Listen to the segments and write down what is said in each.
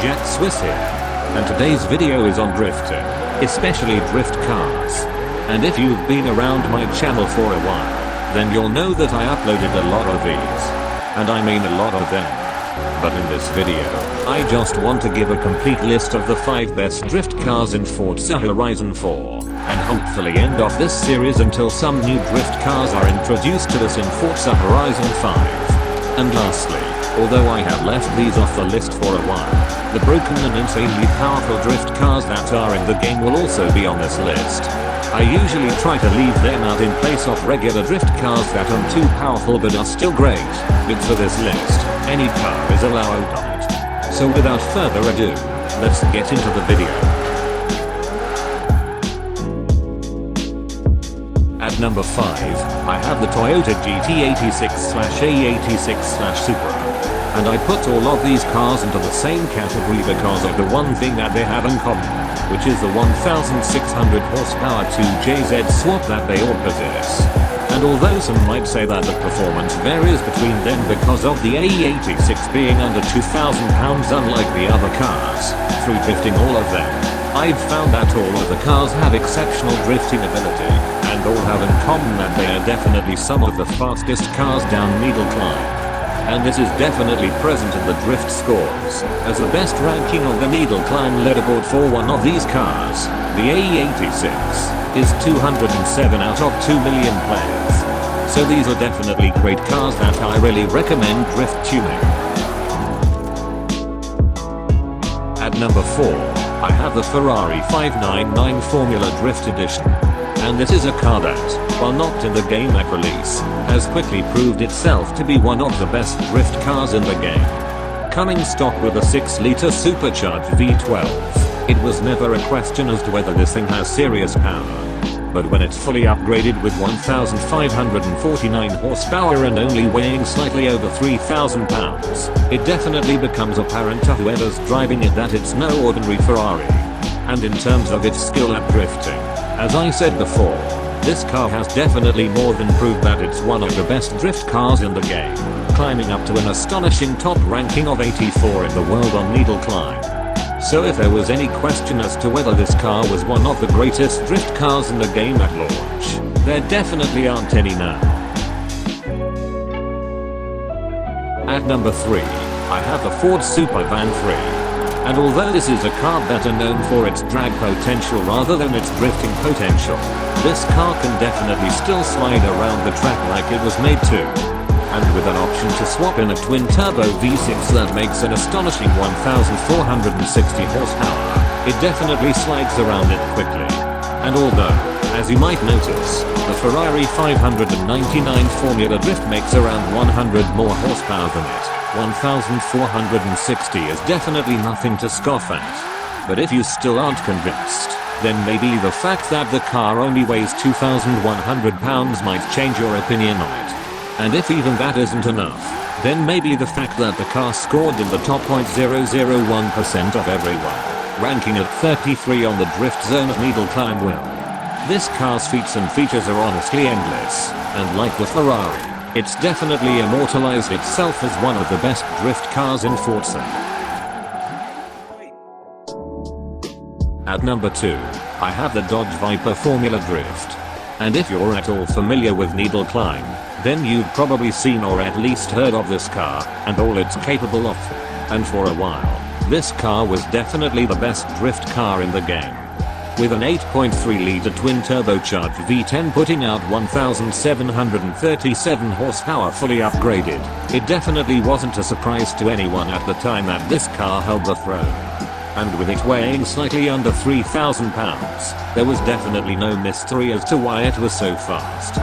Jet Swiss here, and today's video is on drifting, especially drift cars. And if you've been around my channel for a while, then you'll know that I uploaded a lot of these, and I mean a lot of them. But in this video, I just want to give a complete list of the 5 best drift cars in Forza Horizon 4, and hopefully end off this series until some new drift cars are introduced to us in Forza Horizon 5. And lastly, although I have left these off the list for a while, the broken and insanely powerful drift cars that are in the game will also be on this list. I usually try to leave them out in place of regular drift cars that are too powerful but are still great, but for this list, any car is allowed on it. So without further ado, let's get into the video. At number 5, I have the Toyota GT86/A86/Supra. And I put all of these cars into the same category because of the one thing that they have in common, which is the 1600 horsepower 2JZ swap that they all possess. And although some might say that the performance varies between them because of the A86 being under 2,000 pounds unlike the other cars, through drifting all of them, I've found that all of the cars have exceptional drifting ability, and all have in common that they are definitely some of the fastest cars down Needle Climb. And this is definitely present in the drift scores, as the best ranking on the Needle Climb leaderboard for one of these cars, the A86, is 207 out of 2 million players. So these are definitely great cars that I really recommend drift tuning. At number 4, I have the Ferrari 599 Formula Drift Edition. And this is a car that, while not in the game at release, has quickly proved itself to be one of the best drift cars in the game. Coming stock with a 6-liter supercharged V12, it was never a question as to whether this thing has serious power. But when it's fully upgraded with 1549 horsepower and only weighing slightly over 3,000 pounds, it definitely becomes apparent to whoever's driving it that it's no ordinary Ferrari. And in terms of its skill at drifting, as I said before, this car has definitely more than proved that it's one of the best drift cars in the game, climbing up to an astonishing top ranking of 84 in the world on Needle Climb. So if there was any question as to whether this car was one of the greatest drift cars in the game at launch, there definitely aren't any now. At number 3, I have the Ford Supervan 3. And although this is a car better known for its drag potential rather than its drifting potential, this car can definitely still slide around the track like it was made to. And with an option to swap in a twin-turbo V6 that makes an astonishing 1460 horsepower, it definitely slides around it quickly. And although, as you might notice, the Ferrari 599 Formula Drift makes around 100 more horsepower than it, 1460 is definitely nothing to scoff at. But if you still aren't convinced, then maybe the fact that the car only weighs 2,100 pounds might change your opinion on it. And if even that isn't enough, then maybe the fact that the car scored in the top 0.001% of everyone, ranking at 33 on the Drift Zone's Needle Climb will. This car's feats and features are honestly endless, and like the Ferrari, it's definitely immortalized itself as one of the best drift cars in Forza. At number 2, I have the Dodge Viper Formula Drift. And if you're at all familiar with Needle Climb, then you've probably seen or at least heard of this car, and all it's capable of. And for a while, this car was definitely the best drift car in the game. With an 8.3-liter twin-turbocharged V10 putting out 1737 horsepower fully upgraded, it definitely wasn't a surprise to anyone at the time that this car held the throne. And with it weighing slightly under 3,000 pounds, there was definitely no mystery as to why it was so fast.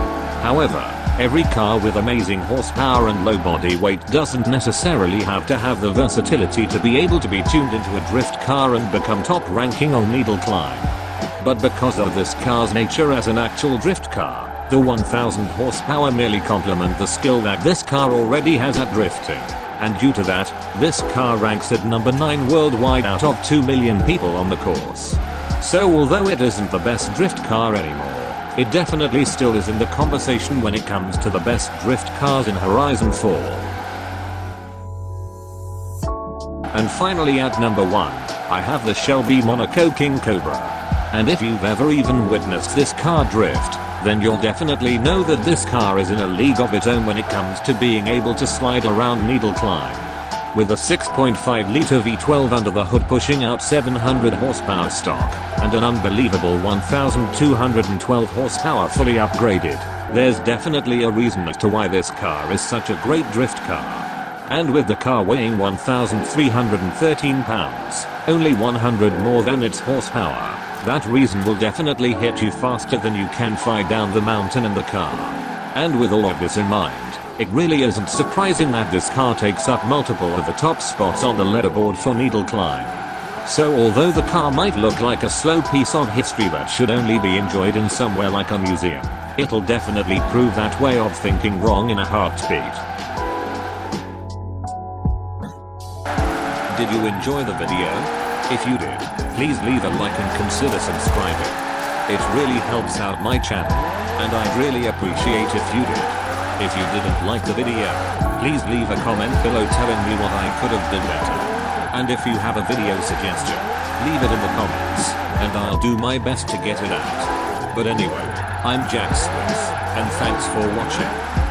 However, every car with amazing horsepower and low body weight doesn't necessarily have to have the versatility to be able to be tuned into a drift car and become top ranking on Needle Climb. But because of this car's nature as an actual drift car, the 1000 horsepower merely complement the skill that this car already has at drifting. And due to that, this car ranks at number 9 worldwide out of 2 million people on the course. So although it isn't the best drift car anymore, it definitely still is in the conversation when it comes to the best drift cars in Horizon 4. And finally at number 1, I have the Shelby Monaco King Cobra. And if you've ever even witnessed this car drift, then you'll definitely know that this car is in a league of its own when it comes to being able to slide around needle climb. With a 6.5 litre V12 under the hood pushing out 700 horsepower stock, and an unbelievable 1212 horsepower fully upgraded, there's definitely a reason as to why this car is such a great drift car. And with the car weighing 1,313 pounds, only 100 more than its horsepower, that reason will definitely hit you faster than you can fly down the mountain in the car. And with all of this in mind, it really isn't surprising that this car takes up multiple of the top spots on the leaderboard for needle climb. So although the car might look like a slow piece of history that should only be enjoyed in somewhere like a museum, it'll definitely prove that way of thinking wrong in a heartbeat. Did you enjoy the video? If you did, please leave a like and consider subscribing. It really helps out my channel, and I'd really appreciate if you did. If you didn't like the video, please leave a comment below telling me what I could have done better. And if you have a video suggestion, leave it in the comments, and I'll do my best to get it out. But anyway, I'm Jack Swiss, and thanks for watching.